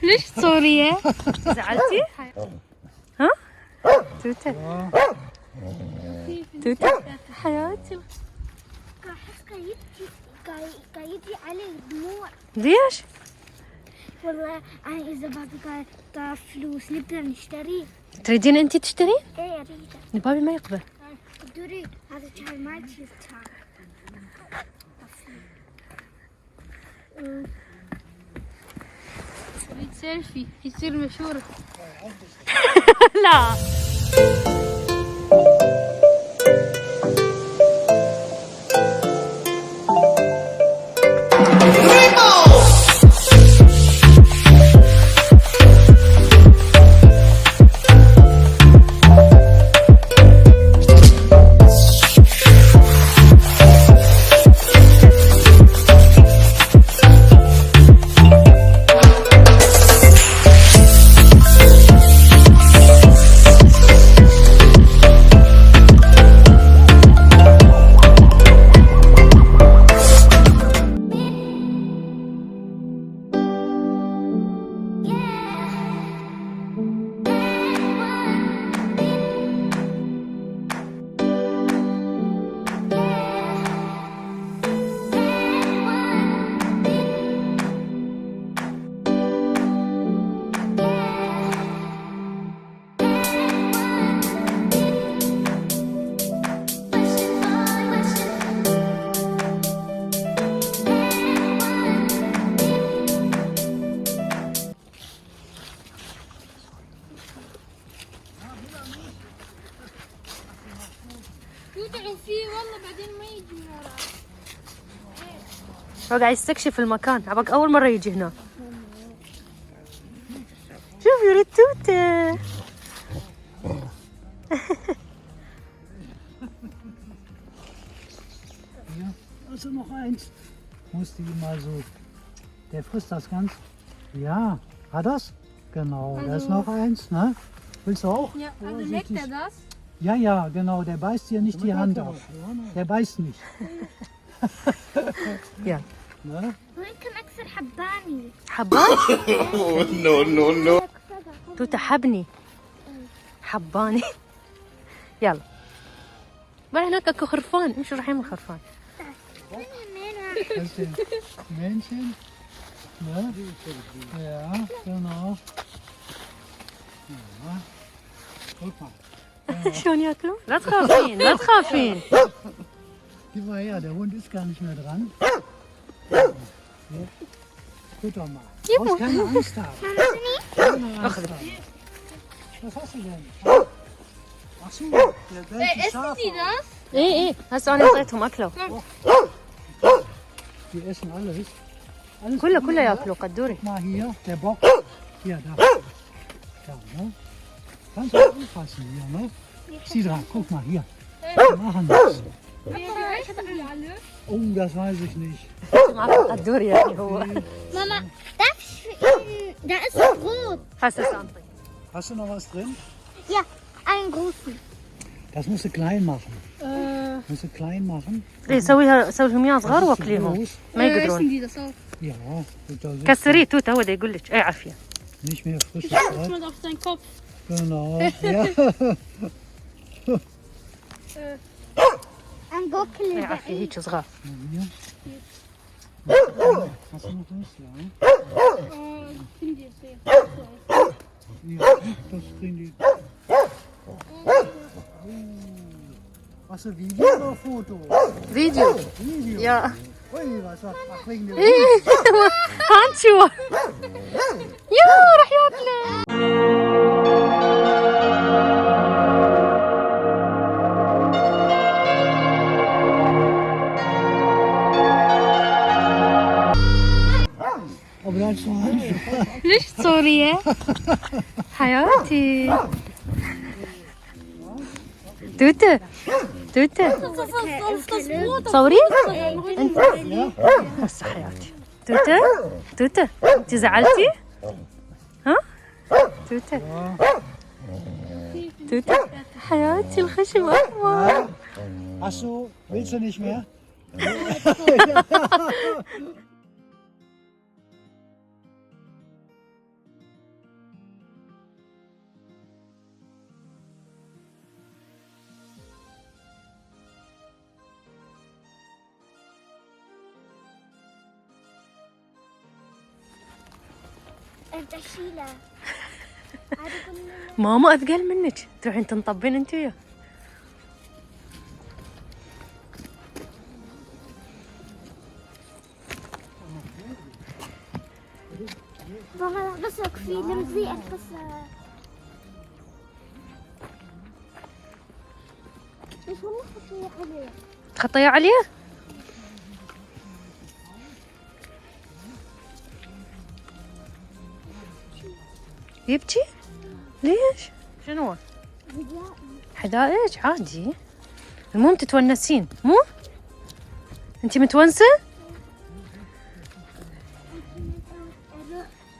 ليش تصوريه؟ زعلتي؟ ها؟ توتة توتة حياتي أحس قايدي عليه دموع. ليش؟ والله أنا إذا بعطيك فلوس نقدر نشتريه. تريدين انتي تشترين؟ إيه أريد. البابي ما يقبل. دوري هذا شهر ما تشيل تريد سيلفي يصير مشهور. لا يدعوا فيه والله بعدين ما يجي من وراه. هو قاعد يستكشف المكان. عباك أول مرة يجي هنا. شوف يريد توتة. Hier, also noch eins. Musste ihm mal so. Der frisst das ganz. Ja, hat das? Genau, da ist noch eins, ne? Willst du auch? Ja, also leckt er das? Ja, ja, genau, der beißt dir nicht die Hand auf. Der beißt nicht. Ja. Ne? ويمكن أكثر حباني. حباني؟ no. توتة حبني. حباني. يلا. بقى هناك اكو خرفان. امشوا رايحين من الخرفان. Das ist ein Männchen. Ne? Ja, genau. Ja. Guck mal. شلون ياكلون؟ لا تخافين لا تخافين. Gib mal her, der Hund ist gar nicht mehr dran. So. Guck doch mal. Du brauchst keine Angst haben. Keine Angst haben. Was hast du denn? Ach so, der bellt scharf. das? ايه ايه هسه انا اعطيتهم اكلوا. Die essen alles. Alles كله gut, كله ne? ياكلوا قدوري. Guck mal hier, der Bock. Hier, da. Da, ne? Kannst du aufpassen hier, ne? Zieh dran, guck mal hier. Wir machen das. Oh, das weiß ich nicht. قدوري يعني هو. Mama, darf ich für ihn? Da ist ein Brot. هسه سانطي. Hast du noch was drin? Ja, einen großen. Das musst du klein machen. Musst du klein machen. ايه سوي لهم اياه صغار Das ist zu واكليهم. groß. ما يقدرون. die das auf? Ja, gut, da sitzt كسريه توتة هو ده يقول لك اي عافيه. nicht mehr frisches Brot. Mal auf seinen Kopf. Genau. Ja. Ein Gockel. اي عافيه هيك صغار. Hier. Hast du noch das? Ja. Finde ich sehr. Ja, das kriegen die. Was ein Video oder Foto? فيديو. Video. يا Ui, was war? Ach, wegen dem هانشو. يا راح ياكله. Aber das ist noch Handschuhe. ليش تصوريه؟ حياتي. توتة توتة Auf das Brot. صوري انت هسه حياتي. توتة توتة انت زعلتي؟ ها؟ توتة توتة حياتي الخشب احمر. Hast du, willst du nicht mehr? انت شيله. ماما اثقل منك، تروحين تنطبين انت وياه. بس في لمزيق بس. ايش والله خطيه عليه. تخطيه عليه؟ يبكي؟ ليش؟ شنو هو؟ حدائق عادي، المهم تتونسين مو؟ انتي متونسة؟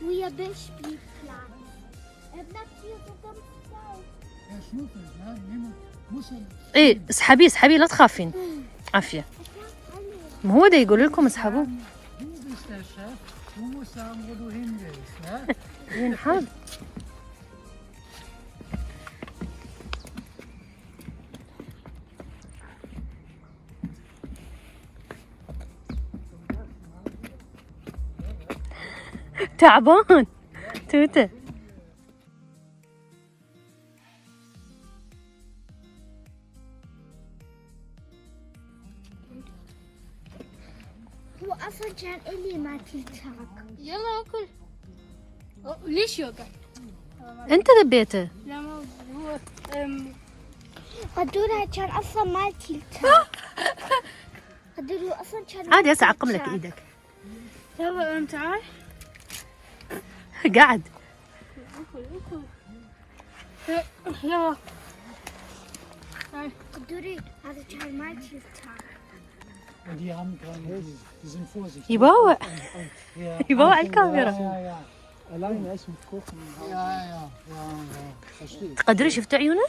ويا بيش بيطلع. ابنك Ja, schnuppern, ja, nehmen, muss er. ايه اسحبيه اسحبيه لا تخافين. عافية. ما هو ده يقول لكم اسحبوه. Du bist der Chef, du musst sagen, wo du hin willst, ja? ينحب. تعبان توته. هو اصلا كان الي ما تلتاك. يلا اكل. ليش يوقع؟ انت ذبيته. لا ما هو قدورها كان اصلا ما تلتاك. قدور اصلا كان عادي هسه اعقم لك ايدك. يلا تعال. قاعد. اكل. يلا. قدوري هذا كان ما تلتاك. Und die haben keine, die sind vorsichtig. يباوع Ja, يباوع ja, الكاميرا. ja, ja. Alleine essen mit Kochen. Ja, verstehe. تقدري شفتي عيونه؟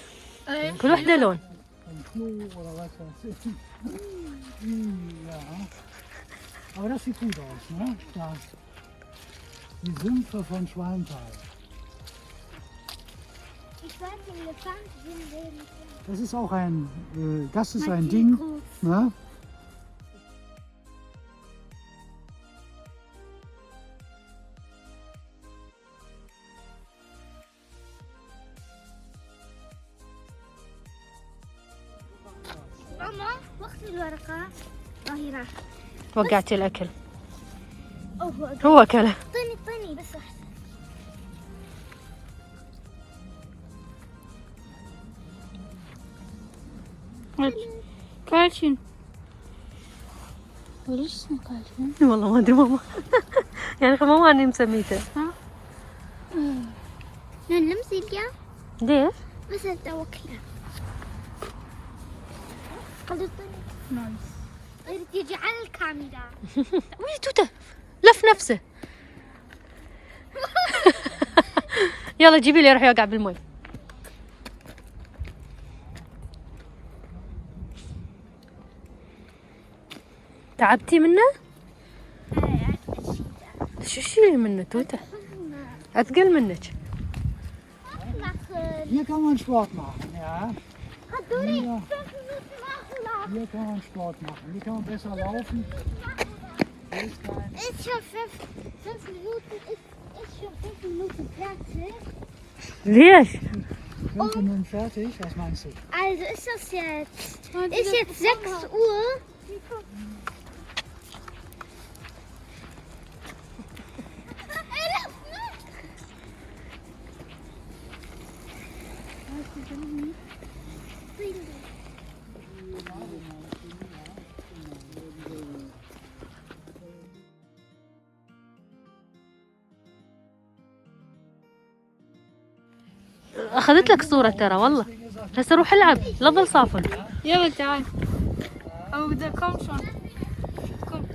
كل وحده لون. Ein Klo oder was weiß ich. Ja. Aber das sieht gut aus, ne? Da. Die Sümpfe von Schwalmtal. Ich weiß, Elefant sind Das ist auch das ist ein Ding, ne? ماما وقت الورقة. هي راح. وقعتي الاكل. هو هو اكله. طيني بس احسن. كالشين. ليش اسمه كالشين؟ والله ما ادري ماما. يعني ماما اني مسميته. نلمس اليوم ليش؟ بس انت وكله. قدر نايس. طيب تيجي على الكاميرا. وي توته لف نفسه. يلا جيبي لي روح يوقع بالمي. تعبتي منه؟ شو شيلي منه توته؟ اثقل منك. Hier kann man Sport machen, ja. قدوري Ja. 5 Minuten nachladen. Hier kann man Sport machen. Hier kann man besser laufen. Hier ist kein Ist schon 5 Minuten, ist schon 5 Minuten fertig. ليش؟ 5 Minuten fertig. Was meinst du? Also ist das jetzt, ist jetzt 6 Uhr. اخذت لك صورة ترى والله. هسه روح العب لا تظل صافن. يلا تعال. أو بدأ كم شلون؟ كم.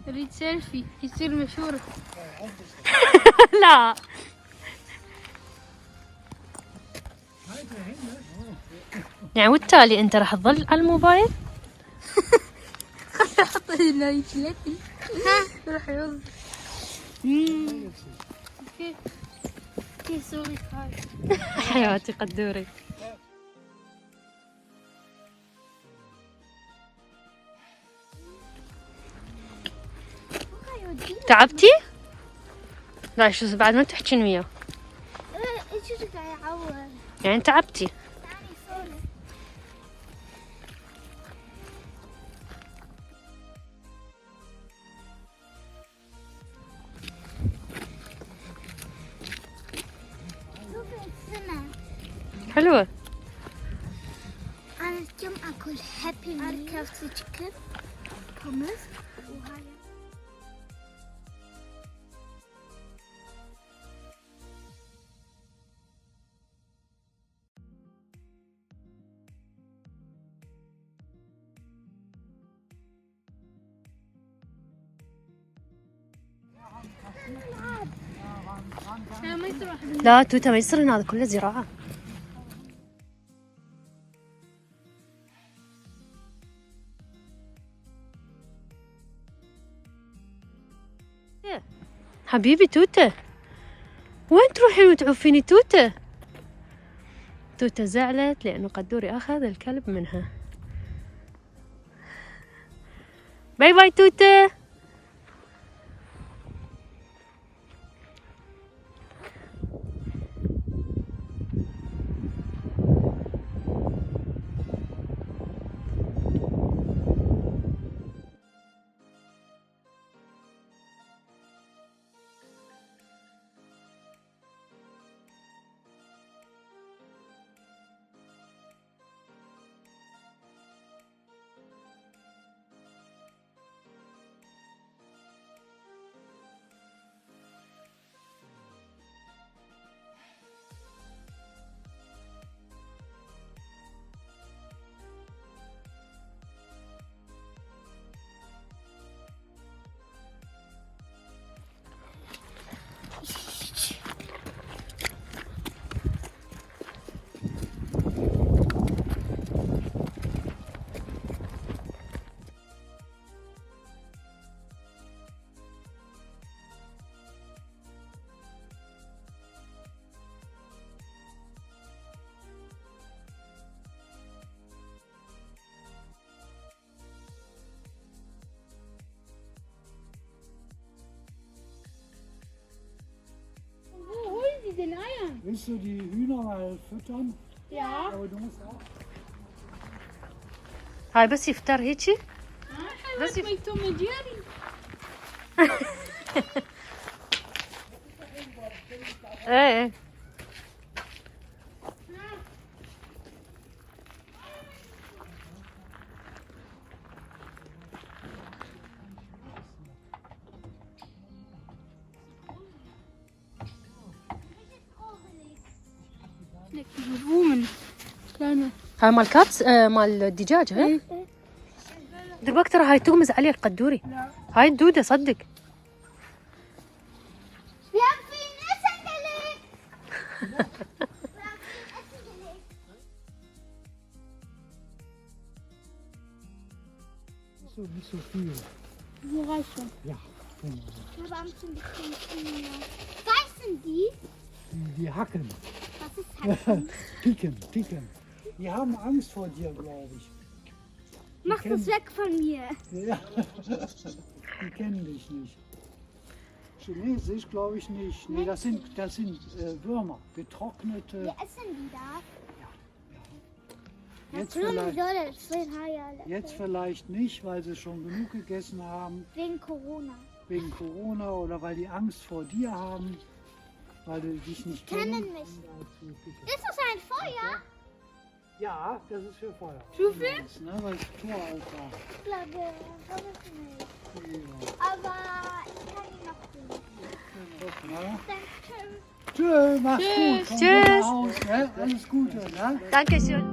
أريد سيلفي يصير مشهور. لا يعني والتالي انت راح تظل على الموبايل؟ حط هنا يجلتي. راح يوم. كيف سوي هاي؟ حياتي قدوري. تعبتي؟ لا شو بعد ما تحكين وياه. ايش قاعد يعور؟ يعني تعبتي. يعني صورة. شوفي السنة. حلوة. أنا اليوم أكل هابي ميل كافتي تشيكن بومس وهاي. ما يصير لا توتة ما يصير هنا، هذا كله زراعة. حبيبي توتة، وين تروحين وتعوفيني توتة؟ توتة زعلت لأنه قدوري أخذ الكلب منها. باي باي توتة. Den Eiern. Willst du die Hühner mal füttern? Ja. Aber du musst auch. هاي بس يفتر هيجي. بس ما يتم جاري. ايه Blumen. Kleine. هاي مال كابس مال الدجاج. ها دلوقتي ترى هاي تغمز عليك قدوري. هاي الدودة صدق. Wir haben für ihn Essen gelegt. Wir haben für ihn Essen gelegt. Nicht so viel. So reicht schon. Ja, genau. Wir haben schon ein bisschen mehr. Was sind die? Die Hacken. Was ist Hacken? Piken. Die haben Angst vor dir, glaube ich. Mach das weg von mir. Ja. Die kennen dich nicht. Chinesisch glaube ich nicht. Nee, das sind Würmer, getrocknete. Wir essen die da. Jetzt vielleicht nicht, weil sie schon genug gegessen haben. Wegen Corona. Wegen Corona oder weil die Angst vor dir haben. Weil die dich nicht kennen. Kennen mich. Ist das ein Feuer? Ja, das ist für Feuer. Schufel? Ne, weil es Tor aufmacht. Ich glaube, das ist nicht. Ja. Aber ich kann ihn noch tun. Na? Danke. Tschö, mach's gut. Komm gut nach Hause, ne? Alles Gute, ne? Dankeschön.